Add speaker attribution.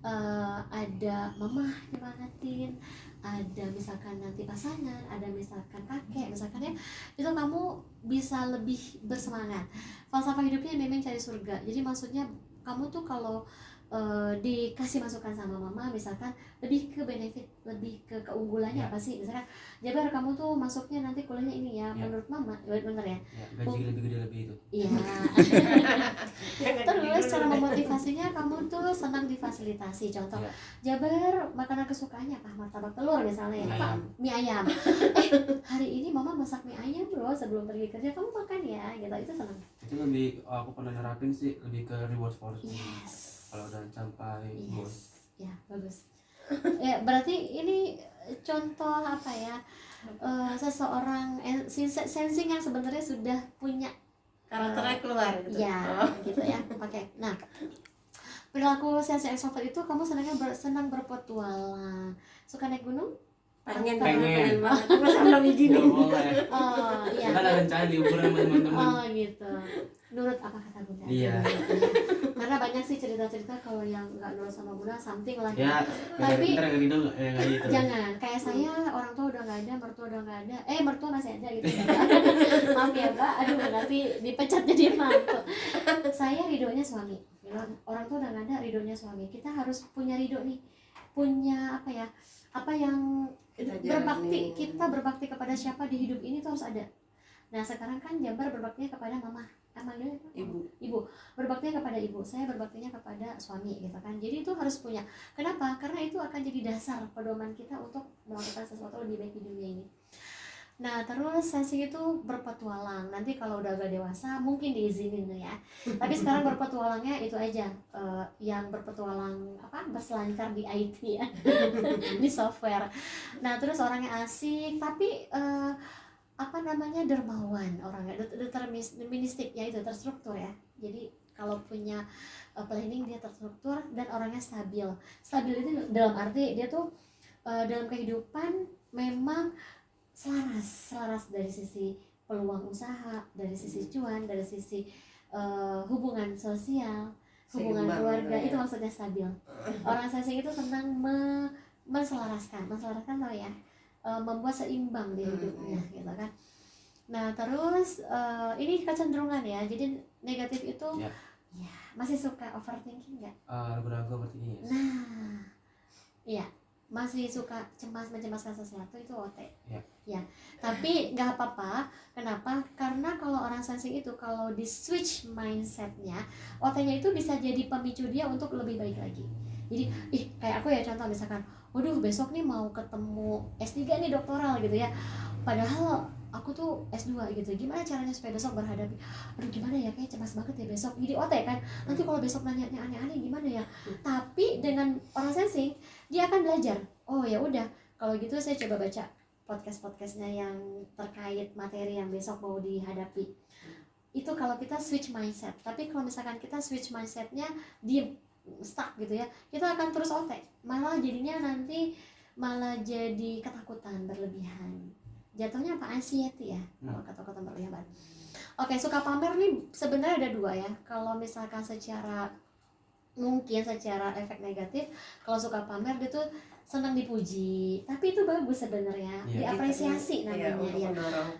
Speaker 1: ada mama nyemangatin, ada misalkan nanti pasangan, ada misalkan kakek, misalkan ya, itu kamu bisa lebih bersemangat. Falsafah hidupnya memang cari surga. Jadi maksudnya kamu tuh kalau dikasih masukan sama mama misalkan, lebih ke benefit, lebih ke keunggulannya apa sih, misalkan Jabar kamu tuh masuknya nanti kuliahnya ini ya, menurut mama bener ya,
Speaker 2: gaji lebih gede lebih itu.
Speaker 1: Iya. Terus cara memotivasinya kamu tuh senang difasilitasi. Contoh, Jabar makanan kesukaannya apa? Martabak telur misalnya, apa? Mie ayam. Hari ini mama masak mie ayam loh sebelum pergi kerja, kamu makan ya, gitu. Itu senang.
Speaker 2: Itu lebih, aku pernah nerapin sih, lebih ke reward for me. Kalau udah sampai bos.
Speaker 1: Ya bagus. Ya berarti ini contoh apa ya? Seseorang sensing yang sebenarnya sudah punya
Speaker 3: karakternya keluar gitu.
Speaker 1: Ya, gitu ya. Pakai. Nah, perilaku sensing extrovert itu kamu senang berpetualang, suka naik gunung?
Speaker 3: Pengen banget, terus belum izinin.
Speaker 1: Oh iya.
Speaker 2: Kan ada rencana liburan sama teman-teman.
Speaker 1: Oh gitu. Nurut apa kata bunda?
Speaker 2: Iya.
Speaker 1: Karena banyak sih cerita-cerita kalau yang nggak nurut sama bunda something lah.
Speaker 2: Ya,
Speaker 1: tapi
Speaker 2: ntar nggak gitu.
Speaker 1: Jangan. Kayak saya orang tua udah nggak ada, mertua udah nggak ada, mertua masih ada gitu. Maaf ya Mbak, aduh nanti dipecat jadi mantu. Saya ridhonya suami. Orang tua udah nggak ada, ridhonya suami. Kita harus punya ridho nih, punya apa ya? Apa yang berbakti, kita berbakti kepada siapa di hidup ini tuh harus ada. Nah sekarang kan Jabar berbaktinya kepada mama, ibu berbaktinya kepada ibu, saya berbaktinya kepada suami gitu kan. Jadi itu harus punya. Kenapa? Karena itu akan jadi dasar pedoman kita untuk melakukan sesuatu lebih baik di dunia ini. Nah terus sensing itu berpetualang. Nanti kalau udah agak dewasa mungkin diizinin ya. Tapi sekarang berpetualangnya itu aja, yang berpetualang apa, berselancar di IT ya, di software. Nah terus orangnya asik tapi apa namanya, dermawan orangnya, deterministik ya, itu terstruktur ya. Jadi kalau punya planning dia terstruktur dan orangnya stabil. Stabil itu dalam arti dia tuh dalam kehidupan memang selaras dari sisi peluang usaha, dari sisi cuan, dari sisi hubungan sosial, hubungan keluarga, itu maksudnya stabil. Orang sensing itu senang menselaraskan tau ya, membuat seimbang di hidupnya gitu kan. Nah terus ini kecenderungan ya, jadi negatif itu ya masih suka overthinking nggak?
Speaker 2: Ragu-ragu overthinking ya.
Speaker 1: Nah iya, masih suka mencemaskan sesuatu, itu OT ya. Tapi nggak apa-apa. Kenapa? Karena kalau orang sensing itu kalau di switch mindsetnya, OT-nya itu bisa jadi pemicu dia untuk lebih baik lagi. Jadi kayak aku ya, contoh misalkan, waduh besok nih mau ketemu S3 nih doktoral gitu ya, padahal aku tuh S2 gitu, gimana caranya supaya besok berhadapi, aduh gimana ya, kayak cemas banget ya besok, jadi OT kan, nanti kalau besok nanya aneh-aneh gimana ya. Tapi dengan orang sensing, dia akan belajar, oh ya udah kalau gitu saya coba baca podcastnya yang terkait materi yang besok mau dihadapi. Itu kalau kita switch mindset. Tapi kalau misalkan kita switch mindsetnya diem, stuck gitu ya, kita akan terus OT, malah jadinya nanti malah jadi ketakutan berlebihan, jatuhnya apa, anxiety ya, kalau ketakutan berlebihan. Oke, suka pamer nih sebenarnya ada dua ya. Kalau misalkan secara efek negatif, kalau suka pamer dia tuh senang dipuji, tapi itu bagus sebenarnya, diapresiasi namanya ya.